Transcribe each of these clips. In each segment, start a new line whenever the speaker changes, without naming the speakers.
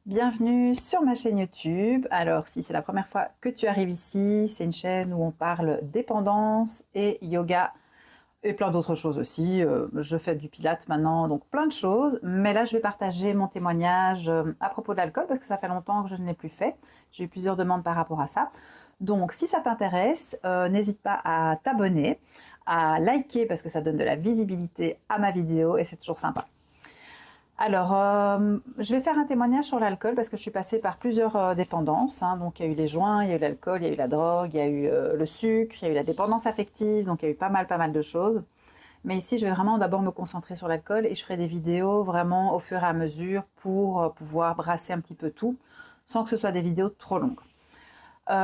Bienvenue sur ma chaîne YouTube. Alors, si c'est la première fois que tu arrives ici, c'est une chaîne où on parle dépendance et yoga et plein d'autres choses aussi. Je fais du pilates maintenant, donc plein de choses. Mais là, je vais partager mon témoignage à propos de l'alcool parce que ça fait longtemps que je ne l'ai plus fait. J'ai eu plusieurs demandes par rapport à ça. Donc, si ça t'intéresse, n'hésite pas à t'abonner, à liker parce que ça donne de la visibilité à ma vidéo et c'est toujours sympa. Alors, je vais faire un témoignage sur l'alcool parce que je suis passée par plusieurs dépendances. Donc, il y a eu les joints, il y a eu l'alcool, il y a eu la drogue, il y a eu le sucre, il y a eu la dépendance affective. Donc, il y a eu pas mal de choses. Mais ici, je vais vraiment d'abord me concentrer sur l'alcool et je ferai des vidéos vraiment au fur et à mesure pour pouvoir brasser un petit peu tout sans que ce soit des vidéos trop longues.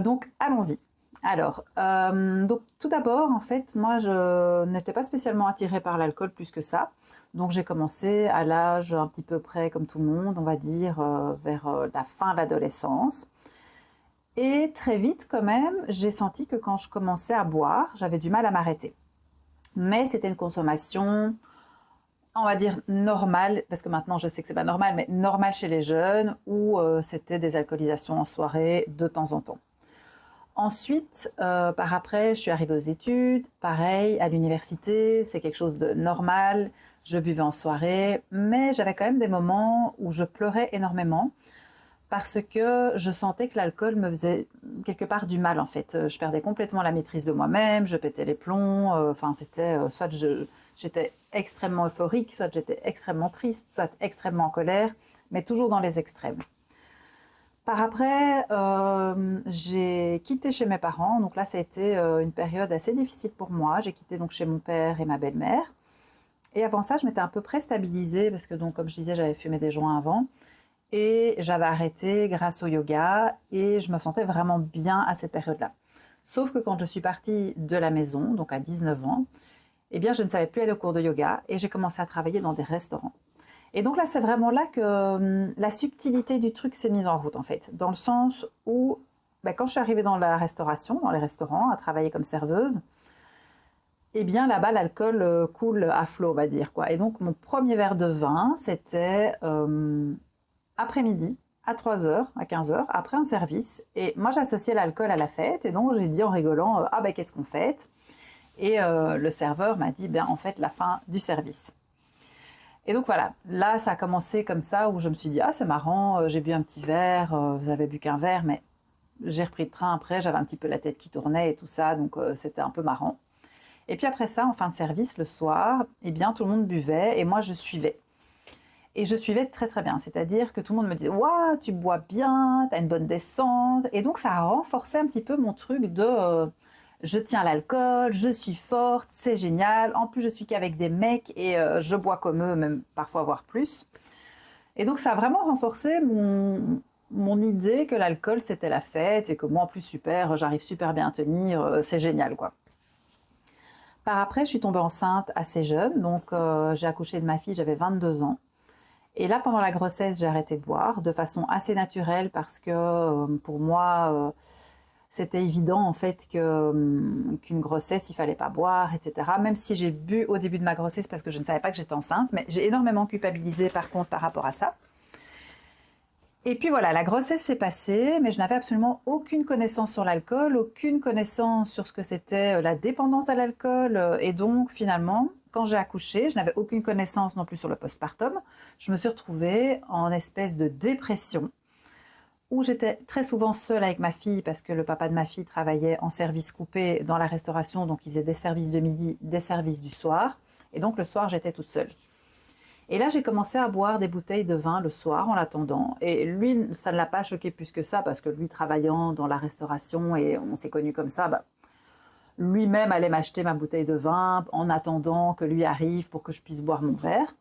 Donc, allons-y. Alors, donc tout d'abord, en fait, moi, je n'étais pas spécialement attirée par l'alcool plus que ça. Donc, j'ai commencé à l'âge un petit peu près comme tout le monde, on va dire, vers la fin de l'adolescence. Et très vite, quand même, j'ai senti que quand je commençais à boire, j'avais du mal à m'arrêter. Mais c'était une consommation, on va dire, normale, parce que maintenant, je sais que c'est pas normal, mais normale chez les jeunes, où c'était des alcoolisations en soirée de temps en temps. Ensuite, par après, je suis arrivée aux études, pareil, à l'université, c'est quelque chose de normal, je buvais en soirée, mais j'avais quand même des moments où je pleurais énormément parce que je sentais que l'alcool me faisait quelque part du mal en fait. Je perdais complètement la maîtrise de moi-même, je pétais les plombs, enfin c'était soit j'étais extrêmement euphorique, soit j'étais extrêmement triste, soit extrêmement en colère, mais toujours dans les extrêmes. Par après, j'ai quitté chez mes parents. Donc là, ça a été une période assez difficile pour moi. J'ai quitté donc chez mon père et ma belle-mère. Et avant ça, je m'étais un peu pré-stabilisée parce que, donc, comme je disais, j'avais fumé des joints avant. Et j'avais arrêté grâce au yoga et je me sentais vraiment bien à cette période-là. Sauf que quand je suis partie de la maison, donc à 19 ans, eh bien, je ne savais plus aller au cours de yoga et j'ai commencé à travailler dans des restaurants. Et donc là, c'est vraiment là que la subtilité du truc s'est mise en route, en fait. Dans le sens où, quand je suis arrivée dans la restauration, dans les restaurants, à travailler comme serveuse, eh bien là-bas, l'alcool coule à flot, on va dire, quoi. Et donc, mon premier verre de vin, c'était après-midi, à 3 heures, à 15 heures, après un service. Et moi, j'associais l'alcool à la fête. Et donc, j'ai dit en rigolant, ah ben, qu'est-ce qu'on fête? Et le serveur m'a dit, en fait, la fin du service. Et donc voilà, là ça a commencé comme ça où je me suis dit ah c'est marrant, j'ai bu un petit verre, j'avais bu qu'un verre mais j'ai repris le train après, j'avais un petit peu la tête qui tournait et tout ça donc c'était un peu marrant. Et puis après ça en fin de service le soir, eh bien tout le monde buvait et moi je suivais. Et je suivais très très bien, c'est-à-dire que tout le monde me disait waouh tu bois bien, t'as une bonne descente et donc ça a renforcé un petit peu mon truc de je tiens l'alcool, je suis forte, c'est génial. En plus, je suis qu'avec des mecs et je bois comme eux, même parfois voire plus. Et donc, ça a vraiment renforcé mon idée que l'alcool, c'était la fête et que moi, en plus, super, j'arrive super bien à tenir, c'est génial, quoi. Par après, je suis tombée enceinte assez jeune, donc j'ai accouché de ma fille, j'avais 22 ans. Et là, pendant la grossesse, j'ai arrêté de boire de façon assez naturelle parce que pour moi, c'était évident en fait qu'une grossesse, il fallait pas boire, etc. Même si j'ai bu au début de ma grossesse parce que je ne savais pas que j'étais enceinte, mais j'ai énormément culpabilisé par contre par rapport à ça. Et puis voilà, la grossesse s'est passée, mais je n'avais absolument aucune connaissance sur l'alcool, aucune connaissance sur ce que c'était la dépendance à l'alcool. Et donc finalement, quand j'ai accouché, je n'avais aucune connaissance non plus sur le postpartum. Je me suis retrouvée en espèce de dépression où j'étais très souvent seule avec ma fille parce que le papa de ma fille travaillait en service coupé dans la restauration, donc il faisait des services de midi, des services du soir. Et donc le soir, j'étais toute seule. Et là, j'ai commencé à boire des bouteilles de vin le soir en l'attendant. Et lui, ça ne l'a pas choqué plus que ça parce que lui, travaillant dans la restauration et on s'est connus comme ça, lui-même allait m'acheter ma bouteille de vin en attendant que lui arrive pour que je puisse boire mon verre.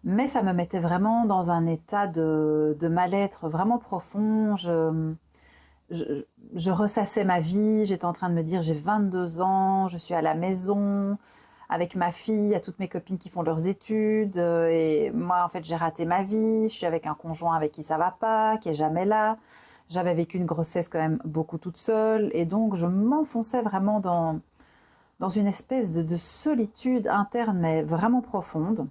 Mais ça me mettait vraiment dans un état de mal-être vraiment profond. Je ressassais ma vie, j'étais en train de me dire j'ai 22 ans, je suis à la maison avec ma fille, il y a toutes mes copines qui font leurs études et moi en fait j'ai raté ma vie, je suis avec un conjoint avec qui ça va pas, qui est jamais là. J'avais vécu une grossesse quand même beaucoup toute seule et donc je m'enfonçais vraiment dans une espèce de solitude interne mais vraiment profonde.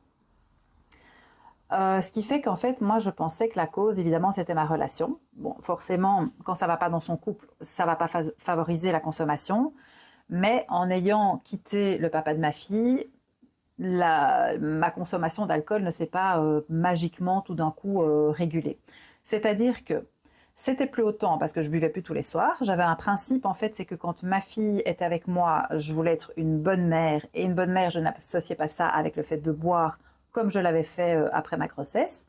Ce qui fait qu'en fait, moi, je pensais que la cause, évidemment, c'était ma relation. Bon, forcément, quand ça va pas dans son couple, ça va pas favoriser la consommation. Mais en ayant quitté le papa de ma fille, ma consommation d'alcool ne s'est pas magiquement tout d'un coup régulée. C'est-à-dire que c'était plus autant parce que je buvais plus tous les soirs. J'avais un principe en fait, c'est que quand ma fille était avec moi, je voulais être une bonne mère. Et une bonne mère, je n'associais pas ça avec le fait de boire comme je l'avais fait après ma grossesse.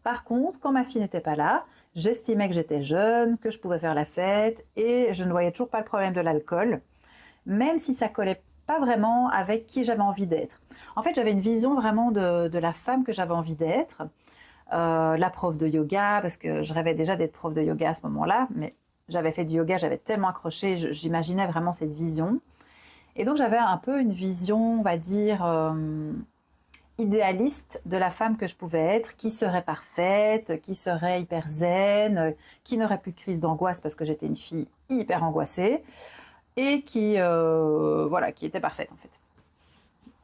Par contre, quand ma fille n'était pas là, j'estimais que j'étais jeune, que je pouvais faire la fête et je ne voyais toujours pas le problème de l'alcool, même si ça collait pas vraiment avec qui j'avais envie d'être. En fait, j'avais une vision vraiment de la femme que j'avais envie d'être, la prof de yoga, parce que je rêvais déjà d'être prof de yoga à ce moment-là, mais j'avais fait du yoga, j'avais tellement accroché, j'imaginais vraiment cette vision. Et donc j'avais un peu une vision, on va dire, idéaliste de la femme que je pouvais être, qui serait parfaite, qui serait hyper zen, qui n'aurait plus de crise d'angoisse parce que j'étais une fille hyper angoissée et qui était parfaite en fait.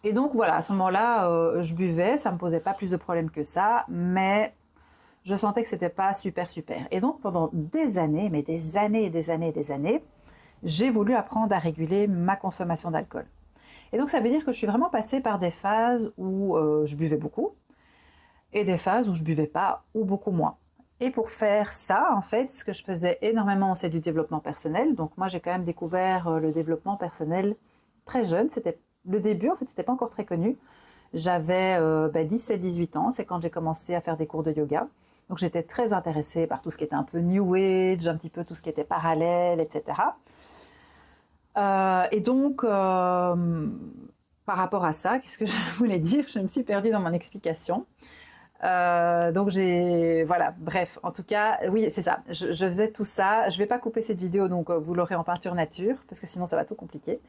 Et donc voilà, à ce moment-là, je buvais, ça me posait pas plus de problèmes que ça, mais je sentais que c'était pas super. Et donc pendant des années, mais des années et des années et des années, j'ai voulu apprendre à réguler ma consommation d'alcool. Et donc ça veut dire que je suis vraiment passée par des phases où je buvais beaucoup et des phases où je buvais pas ou beaucoup moins. Et pour faire ça, en fait, ce que je faisais énormément, c'est du développement personnel. Donc moi, j'ai quand même découvert le développement personnel très jeune. C'était le début, en fait, c'était pas encore très connu. J'avais 17-18 ans, c'est quand j'ai commencé à faire des cours de yoga. Donc j'étais très intéressée par tout ce qui était un peu New Age, un petit peu tout ce qui était parallèle, etc. Et donc, par rapport à ça, qu'est-ce que je voulais dire? Je me suis perdue dans mon explication. Donc voilà, bref, en tout cas, oui, c'est ça. Je faisais tout ça. Je vais pas couper cette vidéo, donc vous l'aurez en peinture nature, parce que sinon ça va tout compliquer.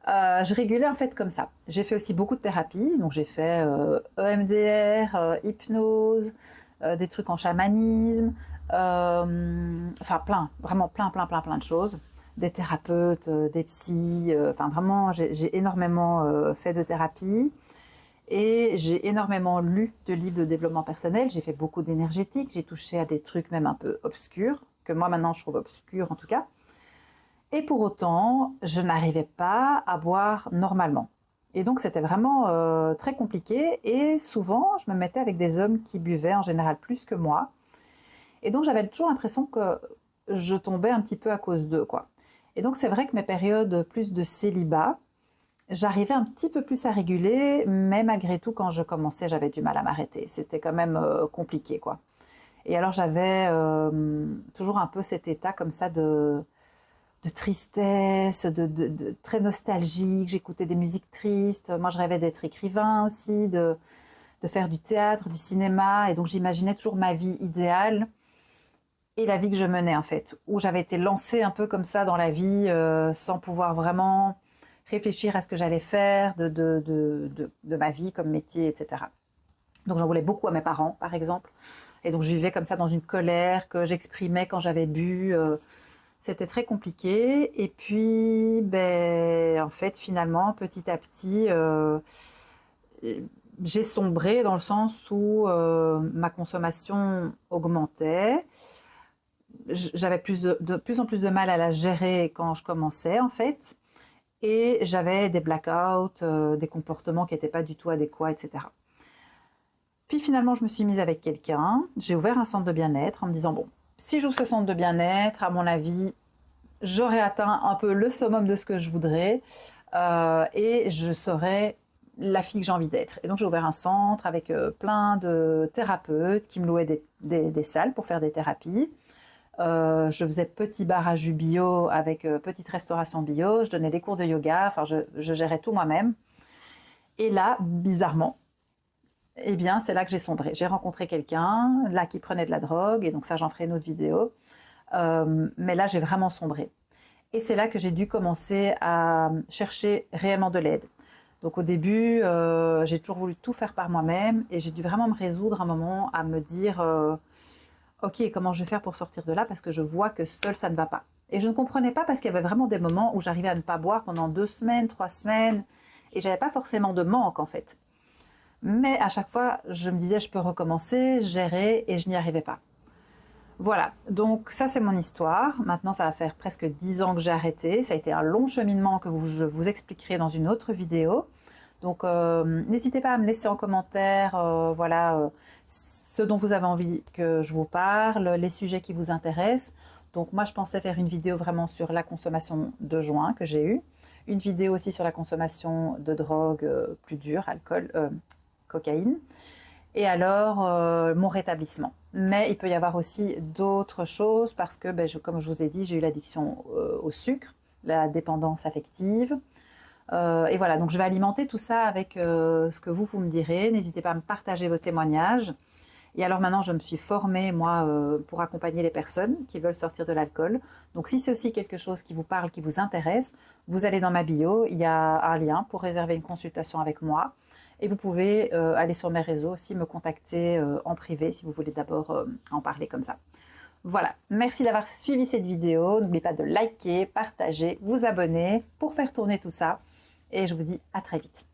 Je régulais en fait comme ça. J'ai fait aussi beaucoup de thérapie, donc j'ai fait EMDR, hypnose, des trucs en chamanisme, enfin vraiment plein de choses. Des thérapeutes, des psys, enfin vraiment j'ai énormément fait de thérapie. Et j'ai énormément lu de livres de développement personnel, j'ai fait beaucoup d'énergétique, j'ai touché à des trucs même un peu obscurs, que moi maintenant je trouve obscurs en tout cas. Et pour autant, je n'arrivais pas à boire normalement. Et donc c'était vraiment très compliqué et souvent je me mettais avec des hommes qui buvaient en général plus que moi. Et donc j'avais toujours l'impression que je tombais un petit peu à cause d'eux, quoi. Et donc c'est vrai que mes périodes plus de célibat, j'arrivais un petit peu plus à réguler, mais malgré tout, quand je commençais, j'avais du mal à m'arrêter. C'était quand même compliqué, quoi. Et alors, j'avais toujours un peu cet état comme ça de tristesse, de très nostalgique. J'écoutais des musiques tristes. Moi, je rêvais d'être écrivain aussi, de faire du théâtre, du cinéma. Et donc, j'imaginais toujours ma vie idéale et la vie que je menais, en fait, où j'avais été lancée un peu comme ça dans la vie sans pouvoir vraiment réfléchir à ce que j'allais faire de ma vie comme métier, etc. Donc j'en voulais beaucoup à mes parents, par exemple. Et donc je vivais comme ça dans une colère que j'exprimais quand j'avais bu. C'était très compliqué. Et puis, en fait, finalement, petit à petit, j'ai sombré dans le sens où ma consommation augmentait. J'avais de plus en plus de mal à la gérer quand je commençais, en fait. Et j'avais des blackouts, des comportements qui n'étaient pas du tout adéquats, etc. Puis finalement, je me suis mise avec quelqu'un. J'ai ouvert un centre de bien-être en me disant, bon, si j'ouvre ce centre de bien-être, à mon avis, j'aurais atteint un peu le summum de ce que je voudrais et je serais la fille que j'ai envie d'être. Et donc, j'ai ouvert un centre avec plein de thérapeutes qui me louaient des salles pour faire des thérapies. Je faisais petit bar à jus bio avec petite restauration bio, je donnais des cours de yoga, enfin je gérais tout moi-même. Et là, bizarrement, eh bien c'est là que j'ai sombré. J'ai rencontré quelqu'un là qui prenait de la drogue, et donc ça j'en ferai une autre vidéo. Mais là j'ai vraiment sombré. Et c'est là que j'ai dû commencer à chercher réellement de l'aide. Donc au début, j'ai toujours voulu tout faire par moi-même, et j'ai dû vraiment me résoudre un moment à me dire ok, comment je vais faire pour sortir de là, parce que je vois que seul ça ne va pas. Et je ne comprenais pas parce qu'il y avait vraiment des moments où j'arrivais à ne pas boire pendant 2 semaines, 3 semaines, et j'avais pas forcément de manque en fait. Mais à chaque fois, je me disais, je peux recommencer, gérer, et je n'y arrivais pas. Voilà, donc ça c'est mon histoire. Maintenant, ça va faire presque 10 ans que j'ai arrêté. Ça a été un long cheminement que je vous expliquerai dans une autre vidéo. Donc n'hésitez pas à me laisser en commentaire, voilà, ce dont vous avez envie que je vous parle, les sujets qui vous intéressent. Donc moi je pensais faire une vidéo vraiment sur la consommation de joints que j'ai eue, une vidéo aussi sur la consommation de drogue plus dure, alcool, cocaïne, et alors mon rétablissement. Mais il peut y avoir aussi d'autres choses parce que, ben, comme je vous ai dit, j'ai eu l'addiction au sucre, la dépendance affective. Et voilà, donc je vais alimenter tout ça avec ce que vous me direz. N'hésitez pas à me partager vos témoignages. Et alors maintenant, je me suis formée, moi, pour accompagner les personnes qui veulent sortir de l'alcool. Donc si c'est aussi quelque chose qui vous parle, qui vous intéresse, vous allez dans ma bio, il y a un lien pour réserver une consultation avec moi. Et vous pouvez aller sur mes réseaux aussi, me contacter en privé si vous voulez d'abord en parler comme ça. Voilà, merci d'avoir suivi cette vidéo. N'oubliez pas de liker, partager, vous abonner pour faire tourner tout ça. Et je vous dis à très vite.